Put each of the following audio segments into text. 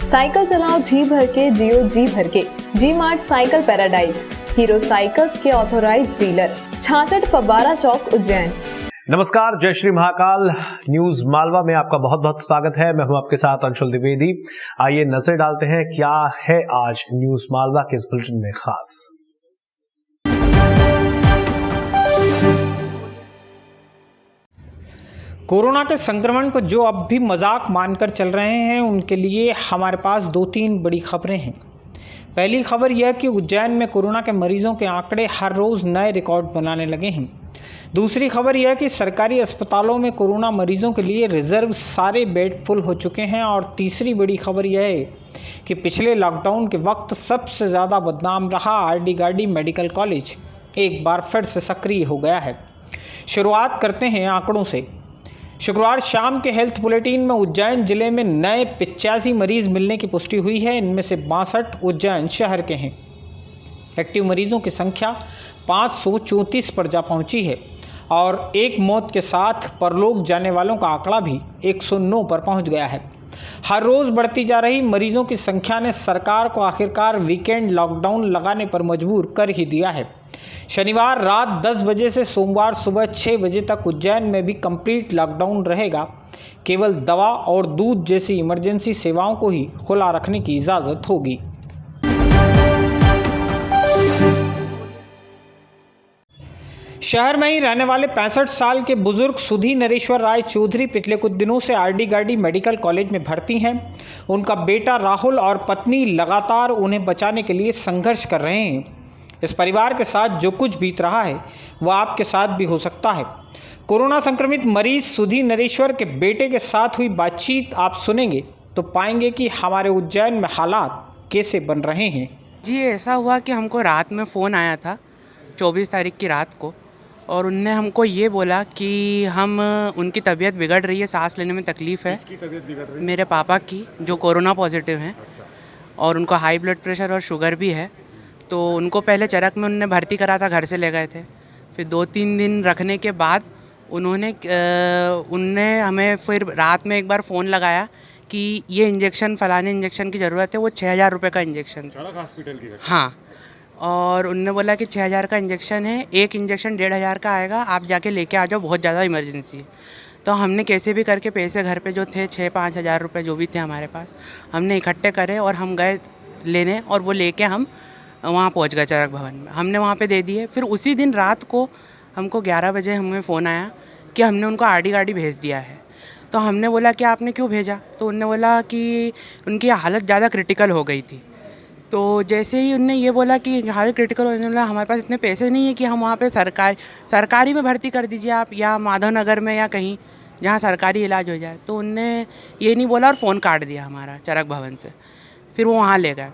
Cycle चलाओ जी भर के, जियो जी भर के। G mart cycle paradise, Hero cycles के ऑथोराइज्ड डीलर, 66 फव्वारा चौक, उज्जैन। नमस्कार, जय श्री महाकाल। न्यूज मालवा में आपका बहुत बहुत स्वागत है। मैं हूं आपके साथ अंशुल द्विवेदी। आइए नजर डालते हैं क्या है आज न्यूज मालवा के इस बुलेटिन में खास। कोरोना के संक्रमण को जो अब भी मजाक मानकर चल रहे हैं, उनके लिए हमारे पास 2-3 बड़ी खबरें हैं। पहली खबर यह कि उज्जैन में कोरोना के मरीजों के आंकड़े हर रोज़ नए रिकॉर्ड बनाने लगे हैं। दूसरी खबर यह कि सरकारी अस्पतालों में कोरोना मरीजों के लिए रिजर्व सारे बेड फुल हो चुके हैं। और तीसरी बड़ी खबर यह है कि पिछले लॉकडाउन के वक्त सबसे ज़्यादा बदनाम रहा आरडी गार्डी मेडिकल कॉलेज एक बार फिर से सक्रिय हो गया है। शुरुआत करते हैं आंकड़ों से। शुक्रवार शाम के हेल्थ बुलेटिन में उज्जैन जिले में नए 85 मरीज मिलने की पुष्टि हुई है। इनमें से 62 उज्जैन शहर के हैं। एक्टिव मरीजों की संख्या 534 पर जा पहुंची है और एक मौत के साथ परलोक जाने वालों का आंकड़ा भी 109 पर पहुंच गया है। हर रोज़ बढ़ती जा रही मरीजों की संख्या ने सरकार को आखिरकार वीकेंड लॉकडाउन लगाने पर मजबूर कर ही दिया है। शनिवार रात 10 बजे से सोमवार सुबह 6 बजे तक उज्जैन में भी कंप्लीट लॉकडाउन रहेगा। केवल दवा और दूध जैसी इमरजेंसी सेवाओं को ही खुला रखने की इजाज़त होगी। शहर में ही रहने वाले 65 साल के बुजुर्ग सुधी नरेश्वर राय चौधरी पिछले कुछ दिनों से आरडी गार्डी मेडिकल कॉलेज में भर्ती हैं। उनका बेटा राहुल और पत्नी लगातार उन्हें बचाने के लिए संघर्ष कर रहे हैं। इस परिवार के साथ जो कुछ बीत रहा है वह आपके साथ भी हो सकता है। कोरोना संक्रमित मरीज सुधी नरेश्वर के बेटे के साथ हुई बातचीत आप सुनेंगे तो पाएंगे कि हमारे उज्जैन में हालात कैसे बन रहे हैं। जी, ऐसा हुआ कि हमको रात में फ़ोन आया था 24 तारीख की रात को, और उनने हमको ये बोला कि उनकी तबीयत बिगड़ रही है, सांस लेने में तकलीफ़ है। किसकी तबीयत बिगड़ रही है? मेरे पापा की, जो कोरोना पॉजिटिव हैं। अच्छा। और उनको हाई ब्लड प्रेशर और शुगर भी है। तो उनको पहले चरक में उन्होंने भर्ती करा था, घर से ले गए थे। फिर 2-3 दिन रखने के बाद उनने हमें फिर रात में एक बार फ़ोन लगाया कि ये इंजेक्शन, फ़लाने इंजेक्शन की ज़रूरत है। वो 6000 रुपये का इंजेक्शन। चरक हॉस्पिटल की? हाँ। और उनने बोला कि 6000 का इंजेक्शन है, एक इंजेक्शन 1500 का आएगा, आप जाके लेके आ जाओ, बहुत ज़्यादा इमरजेंसी है। तो हमने कैसे भी करके पैसे घर पे जो थे 6-5 हज़ार रुपये जो भी थे हमारे पास, हमने इकट्ठे करे और हम गए लेने, और वो लेके हम वहाँ पहुँच गए चरक भवन में। हमने वहाँ पे दे दिए। फिर उसी दिन रात को हमको 11 बजे हमें फ़ोन आया कि हमने उनको आरडी गार्डी भेज दिया है। तो हमने बोला कि आपने क्यों भेजा? तो उनने बोला कि उनकी हालत ज़्यादा क्रिटिकल हो गई थी। तो जैसे ही उनने ये बोला कि हालत क्रिटिकल होने वाला, हमारे पास इतने पैसे नहीं है कि हम वहाँ पे सरकारी में भर्ती कर दीजिए आप, या माधव नगर में, या कहीं जहाँ सरकारी इलाज हो जाए। तो उनने ये नहीं बोला और फ़ोन काट दिया हमारा चरक भवन से। फिर वो वहाँ ले गए।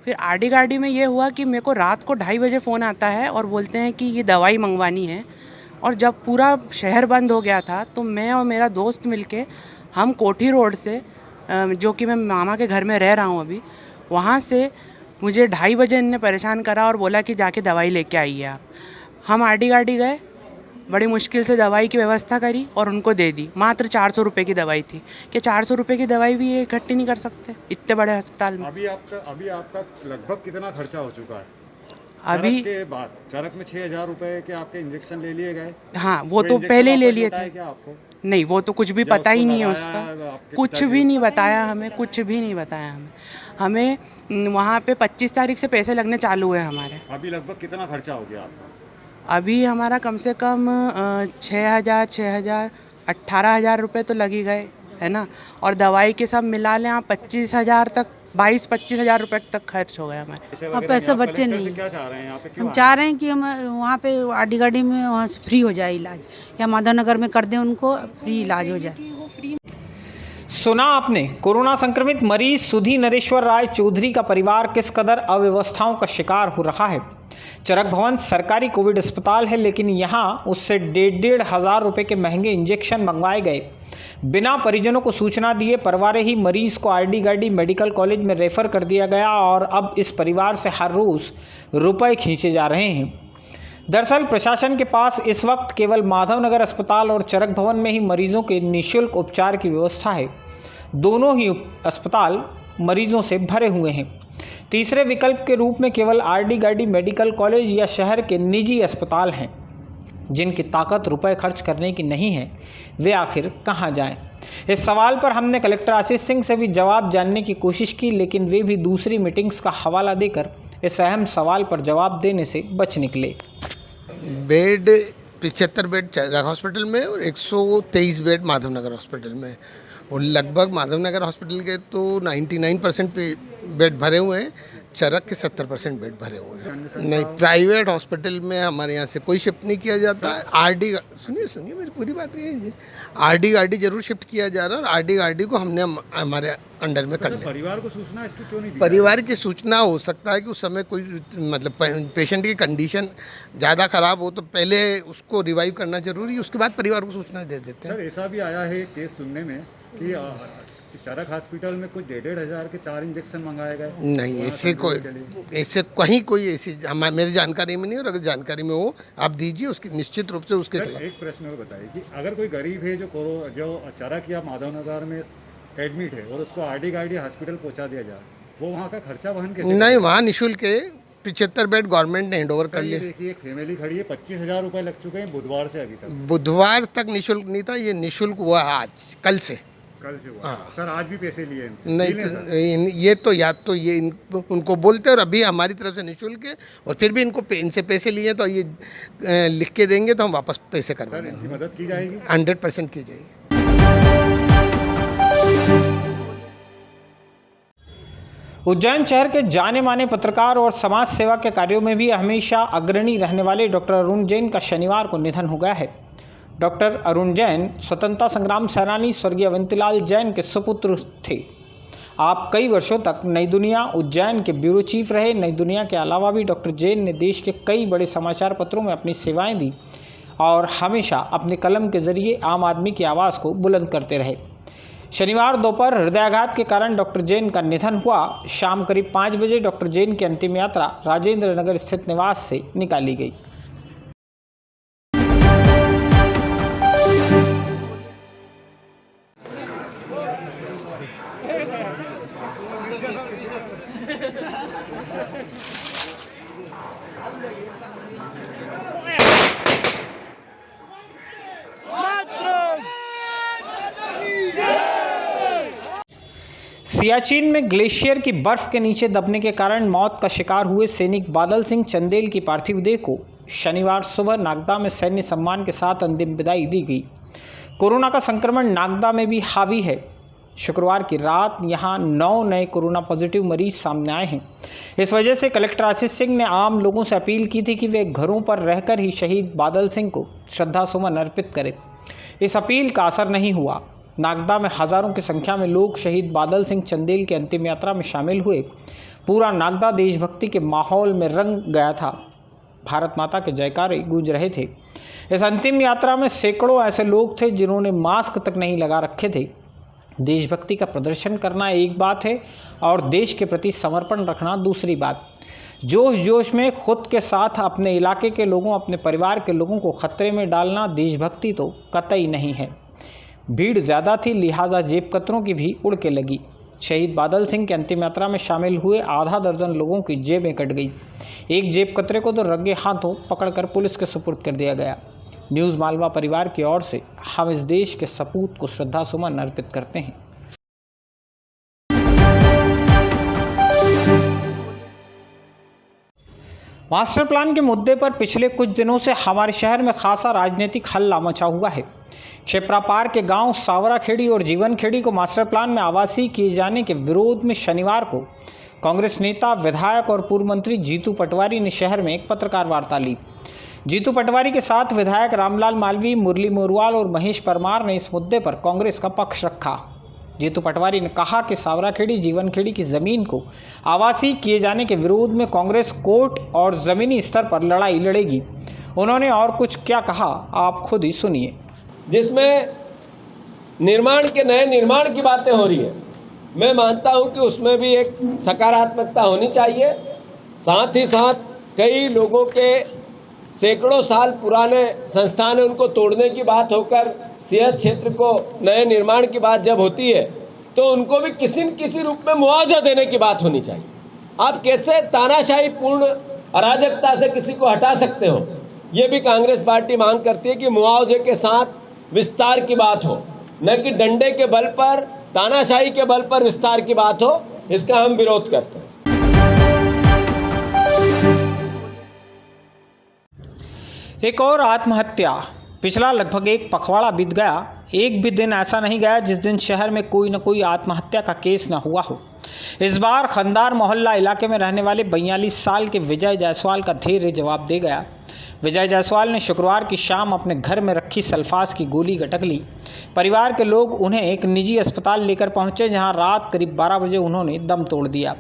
फिर आरडी गार्डी में ये हुआ कि मेरे को रात को 2:30 बजे फ़ोन आता है और बोलते हैं कि ये दवाई मंगवानी है। और जब पूरा शहर बंद हो गया था तो मैं और मेरा दोस्त मिलके हम कोठी रोड से, जो कि मैं मामा के घर में रह रहा हूँ अभी, वहाँ से मुझे 2:30 बजे इन्होंने परेशान करा और बोला कि जाके दवाई लेके आइए आप। हम आरडी गार्डी गए, बड़ी मुश्किल से दवाई की व्यवस्था करी और उनको दे दी। मात्र 400 रुपये की दवाई थी। कि 400 रुपये की दवाई भी ये इकट्ठी नहीं कर सकते इतने बड़े अस्पताल में। अभी आपका लगभग कितना खर्चा हो चुका है अभी के बाद? चरक में 6000 रुपये के आपके इंजेक्शन ले लिए गए? हाँ, वो तो पहले ही ले लिए थे। क्या आपको? नहीं, वो तो कुछ भी पता ही नहीं है उसका, कुछ भी नहीं बताया हमें, कुछ भी नहीं बताया हमें। वहाँ पे 25 तारीख से पैसे लगने चालू हुए हमारे। अभी लगभग कितना खर्चा हो गया आपका? अभी हमारा कम से कम 18,000 रुपये तो लग ही गए, है ना। और दवाई के सब मिला लें आप 25,000 तक, 22-25 हज़ार रुपये तक खर्च हो गए हमारे। अब पैसे बच्चे नहीं। क्या चाह रहे हैं यहाँ पे? हम चाह रहे हैं कि हम वहाँ पे आरडी गार्डी में वहाँ से फ्री हो जाए इलाज, या माधव नगर में कर दें, उनको फ्री इलाज हो जाए। सुना आपने, कोरोना संक्रमित मरीज सुधी नरेश्वर राय चौधरी का परिवार किस कदर अव्यवस्थाओं का शिकार हो रहा है। चरक भवन सरकारी कोविड अस्पताल है, लेकिन यहाँ उससे 1,500 रुपये के महंगे इंजेक्शन मंगवाए गए। बिना परिजनों को सूचना दिए परवारे ही मरीज को आरडी गार्डी मेडिकल कॉलेज में रेफर कर दिया गया और अब इस परिवार से हर रोज़ रुपए खींचे जा रहे हैं। दरअसल प्रशासन के पास इस वक्त केवल माधवनगर अस्पताल और चरक भवन में ही मरीजों के निःशुल्क उपचार की व्यवस्था है। दोनों ही अस्पताल मरीजों से भरे हुए हैं। तीसरे विकल्प के रूप में केवल आरडी गार्डी मेडिकल कॉलेज या शहर के निजी अस्पताल हैं। जिनकी ताकत रुपए खर्च करने की नहीं है, वे आखिर कहां जाएं? इस सवाल पर हमने कलेक्टर आशीष सिंह से भी जवाब जानने की कोशिश की, लेकिन वे भी दूसरी मीटिंग्स का हवाला देकर इस अहम सवाल पर जवाब देने से बच निकले। बेड 75 बेड चरक हॉस्पिटल में और 123 बेड माधवनगर हॉस्पिटल में, और लगभग माधवनगर हॉस्पिटल के तो 99% बेड भरे हुए हैं, चरक के 70% बेड भरे हुए हैं। नहीं, प्राइवेट हॉस्पिटल में हमारे यहाँ से कोई शिफ्ट नहीं किया जाता है। आरडी सुनिए मेरी पूरी बात कीजिए। आरडी गार्डी जरूर शिफ्ट किया जा रहा है, और आरडी गार्डी को हमने हमारे अंडर में करना है। परिवार को सूचना इसकी क्यों नहीं दी? परिवार की सूचना हो सकता है कि उस समय कोई मतलब पेशेंट की कंडीशन ज़्यादा ख़राब हो तो पहले उसको रिवाइव करना जरूरी है, उसके बाद परिवार को सूचना दे देते हैं। सर, ऐसा भी आया है केस सुनने में कि चरक हॉस्पिटल में कुछ 1,500 के 4 इंजेक्शन मंगाए गए। नहीं, ऐसे कहीं कोई ऐसी मेरी जानकारी में नहीं, और अगर जानकारी में हो आप दीजिए, उसकी निश्चित रूप से उसके खिलाफ। एक प्रश्न और बताइए कि अगर कोई गरीब है जो चरक या माधवनगर में एडमिट है और उसको आरडी गार्डी हॉस्पिटल पहुंचा दिया जाए, वो वहाँ का खर्चा वहन कैसे? नहीं, वहाँ निःशुल्क है। 75 बेड गवर्नमेंट ने हैंडओवर कर लिया। देखिए, एक फैमिली खड़ी है, 25,000 रुपए लग चुके हैं बुधवार से अभी तक। बुधवार तक निःशुल्क नहीं था, ये निःशुल्क हुआ आज, कल से हुआ। हाँ। सर, आज भी पैसे लिए नहीं, ये तो या तो ये उनको बोलते हैं, और अभी हमारी तरफ से निःशुल्क है, और फिर भी इनसे पैसे लिए तो ये लिख के देंगे तो हम वापस पैसे करवा देंगे। मदद की जाएगी, 100% की जाएगी। उज्जैन शहर के जाने माने पत्रकार और समाज सेवा के कार्यों में भी हमेशा अग्रणी रहने वाले डॉक्टर अरुण जैन का शनिवार को निधन हो गया है। डॉक्टर अरुण जैन स्वतंत्रता संग्राम सेनानी स्वर्गीय अवंतीलाल जैन के सुपुत्र थे। आप कई वर्षों तक नई दुनिया उज्जैन के ब्यूरो चीफ रहे। नई दुनिया के अलावा भी डॉक्टर जैन ने देश के कई बड़े समाचार पत्रों में अपनी सेवाएं दी और हमेशा अपने कलम के जरिए आम आदमी की आवाज़ को बुलंद करते रहे। शनिवार दोपहर हृदयाघात के कारण डॉक्टर जैन का निधन हुआ। शाम करीब 5 बजे डॉक्टर जैन की अंतिम यात्रा राजेंद्र नगर स्थित निवास से निकाली गई। सियाचिन में ग्लेशियर की बर्फ के नीचे दबने के कारण मौत का शिकार हुए सैनिक बादल सिंह चंदेल की पार्थिव देह को शनिवार सुबह नागदा में सैन्य सम्मान के साथ अंतिम विदाई दी गई। कोरोना का संक्रमण नागदा में भी हावी है। शुक्रवार की रात यहां 9 नए कोरोना पॉजिटिव मरीज सामने आए हैं। इस वजह से कलेक्टर आशीष सिंह ने आम लोगों से अपील की थी कि वे घरों पर रहकर ही शहीद बादल सिंह को श्रद्धा सुमन अर्पित करें। इस अपील का असर नहीं हुआ। नागदा में हजारों की संख्या में लोग शहीद बादल सिंह चंदेल की अंतिम यात्रा में शामिल हुए। पूरा नागदा देशभक्ति के माहौल में रंग गया था। भारत माता के जयकारे गूंज रहे थे। इस अंतिम यात्रा में सैकड़ों ऐसे लोग थे जिन्होंने मास्क तक नहीं लगा रखे थे। देशभक्ति का प्रदर्शन करना एक बात है और देश के प्रति समर्पण रखना दूसरी बात। जोश जोश में खुद के साथ अपने इलाके के लोगों, अपने परिवार के लोगों को खतरे में डालना देशभक्ति तो कतई नहीं है। भीड़ ज़्यादा थी, लिहाजा जेब कतरों की भी उड़ के लगी। शहीद बादल सिंह की अंतिम यात्रा में शामिल हुए आधा दर्जन लोगों की जेबें कट गई। एक जेब कतरे को तो रंगे हाथों पकड़कर पुलिस के सुपुर्द कर दिया गया। न्यूज़ मालवा परिवार की ओर से हम इस देश के सपूत को श्रद्धा सुमन अर्पित करते हैं। मास्टर प्लान के मुद्दे पर पिछले कुछ दिनों से हमारे शहर में खासा राजनीतिक हल्ला मचा हुआ है। क्षेप्रापार के गांव सावराखेड़ी और जीवनखेड़ी को मास्टर प्लान में आवासीय किए जाने के विरोध में शनिवार को कांग्रेस नेता, विधायक और पूर्व मंत्री जीतू पटवारी ने शहर में एक पत्रकार वार्ता ली। जीतू पटवारी के साथ विधायक रामलाल मालवी, मुरली मोरवाल और महेश परमार ने इस मुद्दे पर कांग्रेस का पक्ष रखा। जीतू पटवारी ने कहा कि सावराखेड़ी जीवनखेड़ी की ज़मीन को आवासीय किए जाने के विरोध में कांग्रेस कोर्ट और ज़मीनी स्तर पर लड़ाई लड़ेगी। उन्होंने और कुछ क्या कहा, आप खुद ही सुनिए। जिसमें नए निर्माण की बातें हो रही है, मैं मानता हूं कि उसमें भी एक सकारात्मकता होनी चाहिए। साथ ही साथ कई लोगों के सैकड़ों साल पुराने संस्थान है, उनको तोड़ने की बात होकर सिंहस्थ क्षेत्र को नए निर्माण की बात जब होती है तो उनको भी किसी न किसी रूप में मुआवजा देने की बात होनी चाहिए। आप कैसे तानाशाही पूर्ण अराजकता से किसी को हटा सकते हो, ये भी कांग्रेस पार्टी मांग करती है कि मुआवजे के साथ विस्तार की बात हो, न कि डंडे के बल पर, तानाशाही के बल पर विस्तार की बात हो। इसका हम विरोध करते हैं। एक और आत्महत्या। पिछला लगभग एक पखवाड़ा बीत गया, एक भी दिन ऐसा नहीं गया जिस दिन शहर में कोई न कोई आत्महत्या का केस न हुआ हो। इस बार खंदार मोहल्ला इलाके में रहने वाले 42 साल के विजय जायसवाल का धैर्य जवाब दे गया। विजय जायसवाल ने शुक्रवार की शाम अपने घर में रखी सल्फास की गोली गटक ली। परिवार के लोग उन्हें एक निजी अस्पताल लेकर पहुंचे, जहां रात करीब 12 बजे उन्होंने दम तोड़ दिया।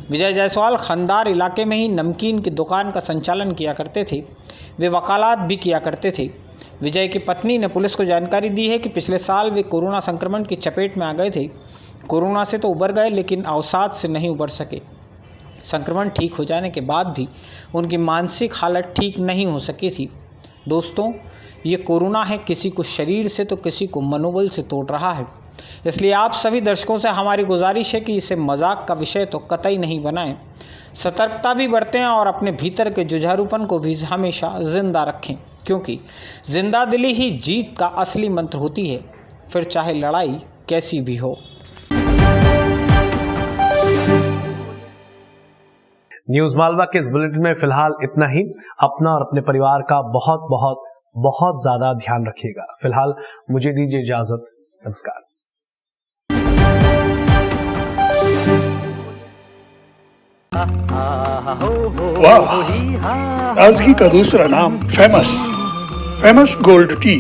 विजय जायसवाल खंदार इलाके में ही नमकीन की दुकान का संचालन किया करते थे। वे वकालत भी किया करते थे। विजय की पत्नी ने पुलिस को जानकारी दी है कि पिछले साल वे कोरोना संक्रमण की चपेट में आ गए थे। कोरोना से तो उबर गए, लेकिन अवसाद से नहीं उबर सके। संक्रमण ठीक हो जाने के बाद भी उनकी मानसिक हालत ठीक नहीं हो सकी थी। दोस्तों, ये कोरोना है, किसी को शरीर से तो किसी को मनोबल से तोड़ रहा है। इसलिए आप सभी दर्शकों से हमारी गुजारिश है कि इसे मजाक का विषय तो कतई नहीं बनाएं। सतर्कता भी बरतें और अपने भीतर के जुझारूपन को भी हमेशा जिंदा रखें, क्योंकि जिंदा दिली ही जीत का असली मंत्र होती है, फिर चाहे लड़ाई कैसी भी हो। न्यूज मालवा के इस बुलेटिन में फिलहाल इतना ही। अपना और अपने परिवार का बहुत बहुत बहुत ज्यादा ध्यान रखिएगा। फिलहाल मुझे दीजिए इजाजत। नमस्कार। वाह, ताजगी का दूसरा नाम फेमस गोल्ड टी।